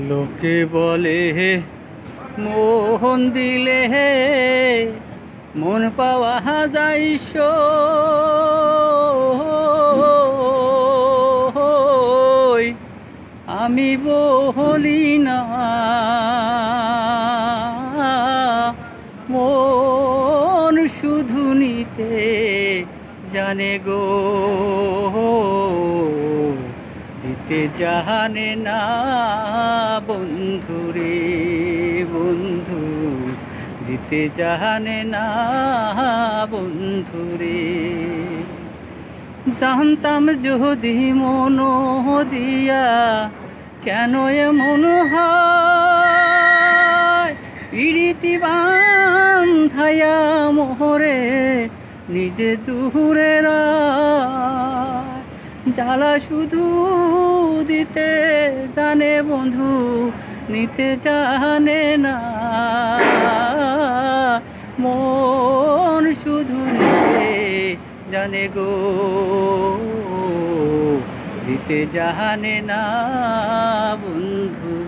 লোকে বলে মোহন দিলে মন পাওয়া যায় সই। আমি বলি না মন শুধু নিতে জানে গো, দিতে জানে না বন্ধুরে বন্ধু, দিতে জানে না বন্ধুরে। জানতাম যদি মন দিয়া কেন এমন হয়, প্রীতি বান্ধায়া মোহরে নিজে দূরে জ্বালা শুধু দিতে জানে বন্ধু, নিতে জানে না মন শুধু নিতে জানে গো, দিতে জানে না বন্ধু।